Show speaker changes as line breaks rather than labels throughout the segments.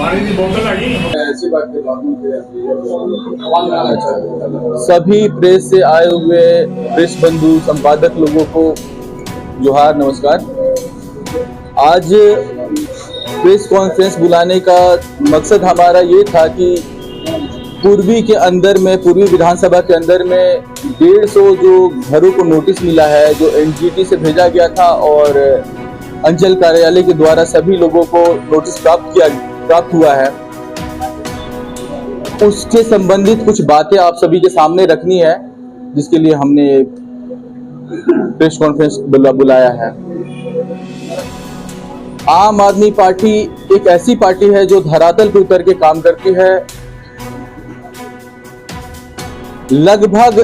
पानी की बोतल आई
ऐसी बात के सभी प्रेस से आए हुए प्रेस बंधु संपादक लोगों को जोहार, नमस्कार। आज प्रेस कॉन्फ्रेंस बुलाने का मकसद हमारा ये था कि पूर्वी विधानसभा के अंदर में 150 जो घरों को नोटिस मिला है, जो एनजीटी से भेजा गया था और अंचल कार्यालय के द्वारा सभी लोगों को नोटिस प्राप्त हुआ है, उसके संबंधित कुछ बातें आप सभी के सामने रखनी है, जिसके लिए हमने प्रेस कॉन्फ्रेंस बुलाया है। आम आदमी पार्टी एक ऐसी पार्टी है जो धरातल पर उतर के काम करती है। लगभग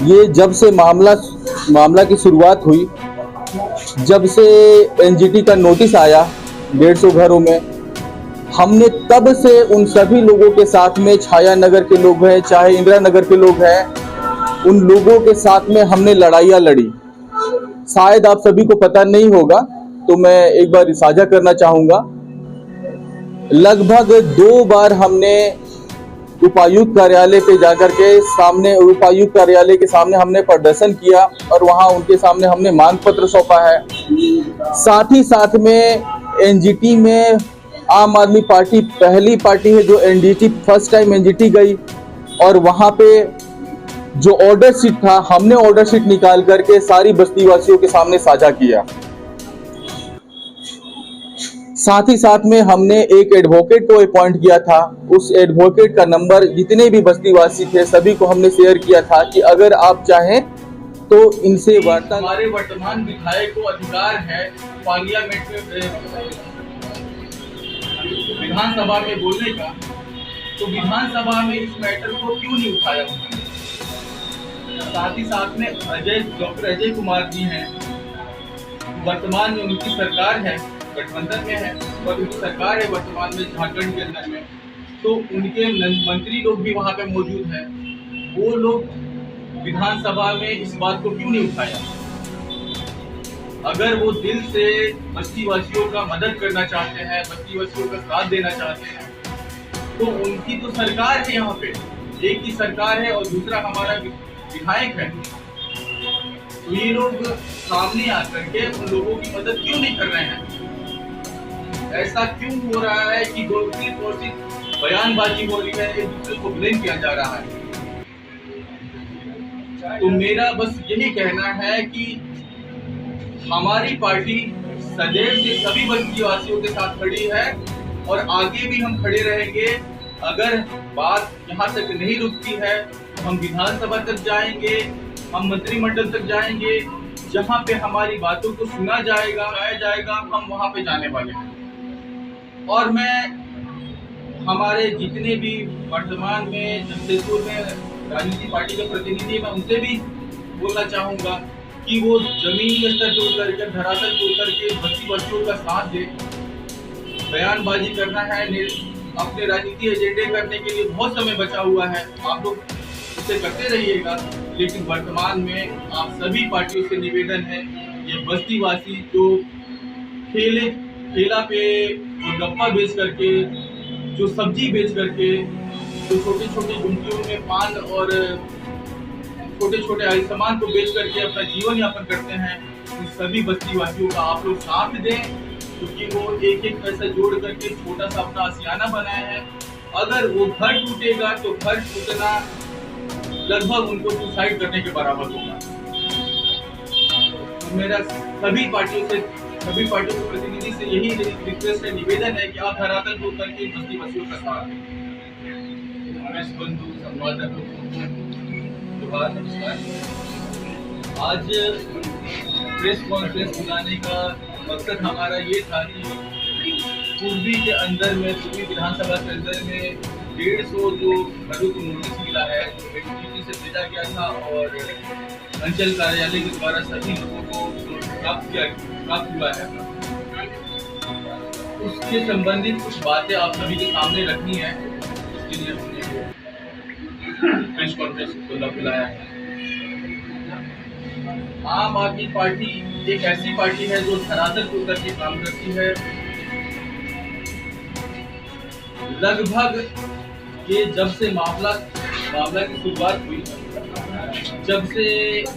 ये जब से मामला की शुरुआत हुई, जब से एनजीटी का नोटिस आया 150 घरों में, हमने तब से उन सभी लोगों के साथ में, छाया नगर के लोग हैं चाहे इंदिरा नगर के लोग हैं, उन लोगों के साथ में हमने लड़ाइयाँ लड़ी। शायद आप सभी को पता नहीं होगा तो मैं एक बार साझा करना चाहूंगा। लगभग 2 बार हमने उपायुक्त कार्यालय पे जाकर के उपायुक्त कार्यालय के सामने हमने प्रदर्शन किया और वहां उनके सामने हमने मांग पत्र सौंपा है। साथ ही साथ में एनजीटी में आम आदमी पार्टी पहली पार्टी है जो एनजीटी फर्स्ट टाइम एनजीटी गई और वहां पे जो ऑर्डर शीट था, हमने ऑर्डर शीट निकाल करके सारी बस्ती वासियों के सामने साझा किया। साथ ही साथ में हमने एक एडवोकेट को अपॉइंट किया था। उस एडवोकेट का नंबर जितने भी बस्तीवासी थे सभी को हमने शेयर किया था कि अगर आप चाहें तो इनसे वार्ता।
हमारे वर्तमान विधायक को अधिकार है पार्लियामेंट में विधानसभा में बोलने का, तो विधानसभा में इस मैटर को क्यों नहीं उठाया उन्होंने? साथ ही साथ में डॉक्टर अजय कुमार जी हैं, वर्तमान में उनकी सरकार है, गठबंधन में है और उनकी सरकार है वर्तमान में झारखंड के अंदर में, तो उनके मंत्री लोग भी वहां पे मौजूद हैं। वो लोग विधानसभा में इस बात को क्यों नहीं उठाया? अगर वो दिल से बस्तीवासियों का मदद करना चाहते हैं, बस्तीवासियों का साथ देना चाहते हैं, तो उनकी तो सरकार है, यहाँ पे एक ही सरकार है और दूसरा हमारा विधायक है, तो ये लोग सामने आकर के उन लोगों की मदद क्यों नहीं कर रहे हैं? ऐसा क्यों हो रहा है कि सिर्फ बयानबाजी हो रही है, एक दूसरे को ब्लेम किया जा रहा है? तो मेरा बस यही कहना है कि हमारी पार्टी सदैव से सभी बस्तीवासियों के साथ खड़ी है और आगे भी हम खड़े रहेंगे। अगर बात यहाँ तक नहीं रुकती है तो हम विधानसभा तक जाएंगे, हम मंत्रिमंडल तक जाएंगे, जहाँ पे हमारी बातों को सुना जाएगा हम वहाँ पे जाने वाले हैं। और मैं हमारे जितने भी वर्तमान में जमशेदपुर में राजनीतिक पार्टी के प्रतिनिधि, मैं उनसे भी बोलना चाहूँगा कि वो जमीनी स्तर पे उतर कर, धरातल पे उतर के बस्तीवासियों का साथ दे। बयानबाजी करना है, अपने राजनीतिक एजेंडे करने के लिए बहुत समय बचा हुआ है, आप लोग इसे करते रहिएगा, लेकिन वर्तमान में आप सभी पार्टियों से निवेदन है, ये बस्तीवासी जो ठेला पे गप्पा बेच करके, जो सब्जी बेच करके, जो छोटी छोटी गुमटियों में पान और छोटे छोटे सामान को बेच करके अपना जीवन यापन करते हैं, उन सभी बस्तीवासियों का आप लोग साथ दें, क्योंकि वो एक एक पैसा जोड़ करके छोटा सा अपना आशियाना बनाए हैं। अगर वो घर टूटेगा तो घर टूटना लगभग उनको सुसाइड करने के बराबर होगा। तो मेरा सभी पार्टियों के प्रतिनिधि से यही रिक्वेस्ट है, निवेदन है कि आप धरातल को करके बस्तीवासियों का साथ दें। बंधु संवाददाता नमस्कार। आज प्रेस कॉन्फ्रेंस बुलाने का मकसद हमारा ये था कि पूर्वी विधानसभा के अंदर में 150 जो घरों को नोटिस मिला है, जो एनजीटी से भेजा गया था और अंचल कार्यालय के द्वारा सभी लोगों को प्राप्त हुआ है, उसके संबंधित कुछ बातें आप सभी के सामने रखनी है, इसके लिए हमने प्रेस कॉन्फ्रेंस बुलाया है। आम आदमी पार्टी एक ऐसी पार्टी है जो धरातल को उतर के काम करती है। लगभग ये जब से मामला की शुरुआत हुई, जब से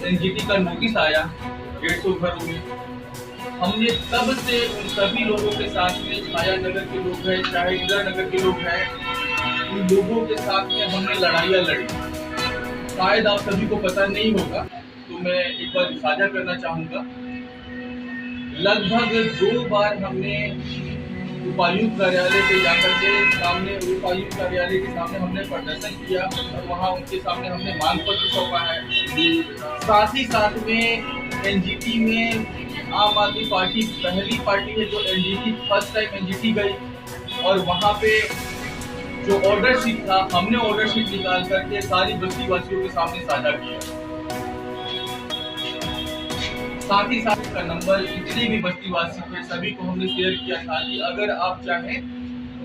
एनजीटी का नोटिस आया 150 घरों में, हमने तब से उन सभी लोगों के साथ में, छाया नगर के लोग हैं, चाहे इंदिरा नगर के लोग हैं, उन लोगों के साथ में हमने लड़ाइयाँ लड़ी। शायद आप सभी को पता नहीं होगा, तो मैं एक बार साझा करना चाहूँगा। लगभग 2 बार हमने उपायुक्त कार्यालय पे जाकर के उपायुक्त कार्यालय के सामने हमने प्रदर्शन किया और वहाँ उनके सामने हमने मांग पत्र सौंपा है। साथ ही साथ में एनजीटी में आम आदमी पार्टी पहली पार्टी है जो एनजीटी फर्स्ट टाइम एनजीटी गई, और वहाँ पे जो ऑर्डर शीट था, हमने ऑर्डर शीट निकाल करके सारी बस्ती वासियों के सामने साझा किया। साथ ही साथ का नंबर जितने भी बस्तीवासी थे सभी को हमने शेयर किया था कि अगर आप चाहें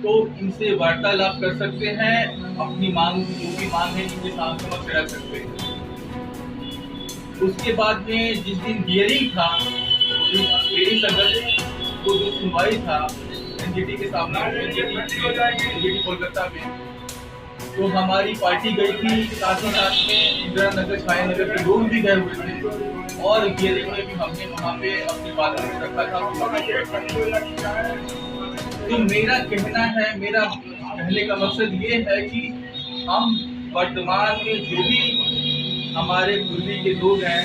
तो इनसे वार्तालाप कर सकते हैं, अपनी मांग जो भी मांग है इनके समक्ष रख सकते हैं। उसके बाद में जिस दिन हियरिंग था, तो जो सुनवाई था एनजीटी के सामने, एनजीटी कोलकाता में, तो हमारी पार्टी गई थी, साथ ही साथ में इंदिरा नगर, छाया नगर के लोग भी गए हुए थे, और हियरिंग में भी हमने वहाँ पे अपनी बात रखा था। तो मेरा कहना है, मेरा कहने का मकसद ये है कि हम वर्तमान में जो भी हमारे पूर्वी के लोग हैं,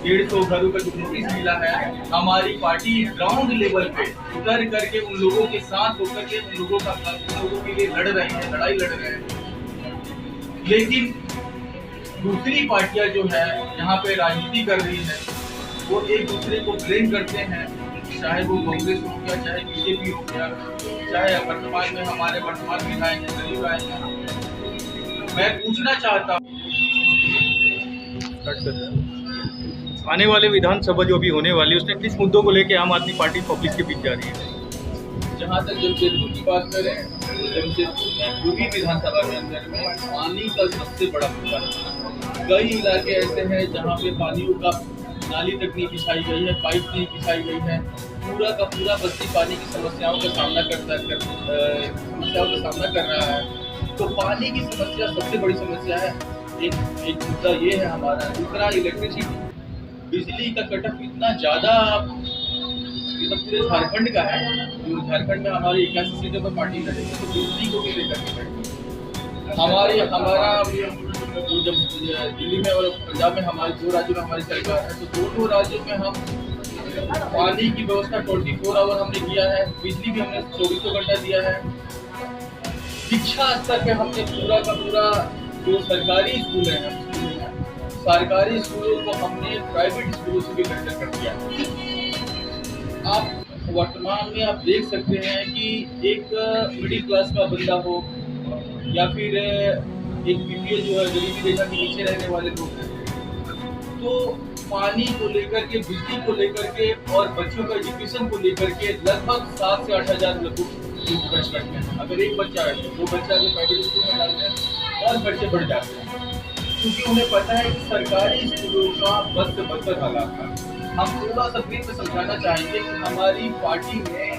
150 घरों का जो नोटिस मिला है, हमारी पार्टी ग्राउंड लेवल पे उतर करके उन लोगों के साथ होकर के उन लोगों के लिए लड़ रही है, लड़ाई लड़ रहे हैं। लेकिन दूसरी पार्टियां जो है यहाँ पे राजनीति कर रही है, वो एक दूसरे को ब्लेम करते हैं, चाहे वो कांग्रेस हो गया, चाहे बीजेपी हो गया, चाहे वर्तमान में हमारे वर्तमान विधायक गरीब आए हैं। मैं पूछना चाहता हूँ,
आने वाले विधानसभा जो भी होने वाली है उसमें किस मुद्दों को लेकर आम आदमी पार्टी पब्लिक के बीच जा रही है?
जहाँ तक जमशेदपुर की बात करें, जमशेदपुर में पूरी विधानसभा के अंदर में पानी का सबसे बड़ा मुद्दा है। कई इलाके ऐसे हैं जहाँ पे पानियों का नाली तक नहीं बिछाई गई है, पाइप नहीं बिछाई गई है, पूरा का पूरा बस्ती पानी की समस्याओं का सामना कर रहा है। तो पानी की समस्या सबसे बड़ी समस्या है, एक मुद्दा ये है हमारा। दूसरा इलेक्ट्रिसिटी, बिजली का कटऑफ इतना ज़्यादा तो पूरे झारखंड का है, जो झारखंड में हमारी 81 सीटों पर पार्टी लड़ेगी, तो बिजली को भी लेकर के लड़ेगी। हमारा जब दिल्ली में और पंजाब में हमारे 2 राज्यों में हमारी सरकार है, तो दोनों राज्यों में हम पानी की व्यवस्था 24 आवर हमने किया है, बिजली भी हमने 24 घंटा दिया है। शिक्षा स्तर पे हमने पूरा का पूरा जो सरकारी स्कूल है, सरकारी स्कूलों को हमने प्राइवेट स्कूलों से भी बेहतर कर दिया है। आप वर्तमान में आप देख सकते हैं कि एक मिडिल क्लास का बंदा हो या फिर एक बीपीएल जो है गरीबी रेखा के नीचे रहने वाले लोग हैं, तो पानी को लेकर के, बिजली को लेकर के और बच्चों का एजुकेशन को लेकर के लगभग 7 से 8 हज़ार लोग खर्च करते हैं। अगर एक बच्चा है तो 2 बच्चा अगर प्राइवेट स्कूल में डालते हैं और खर्चे बढ़ जाते हैं, क्योंकि उन्हें पता है कि सरकारी स्कूलों का बद से बदतर हालात था। हम थोड़ा सा ब्रीफ में समझाना चाहेंगे कि हमारी पार्टी में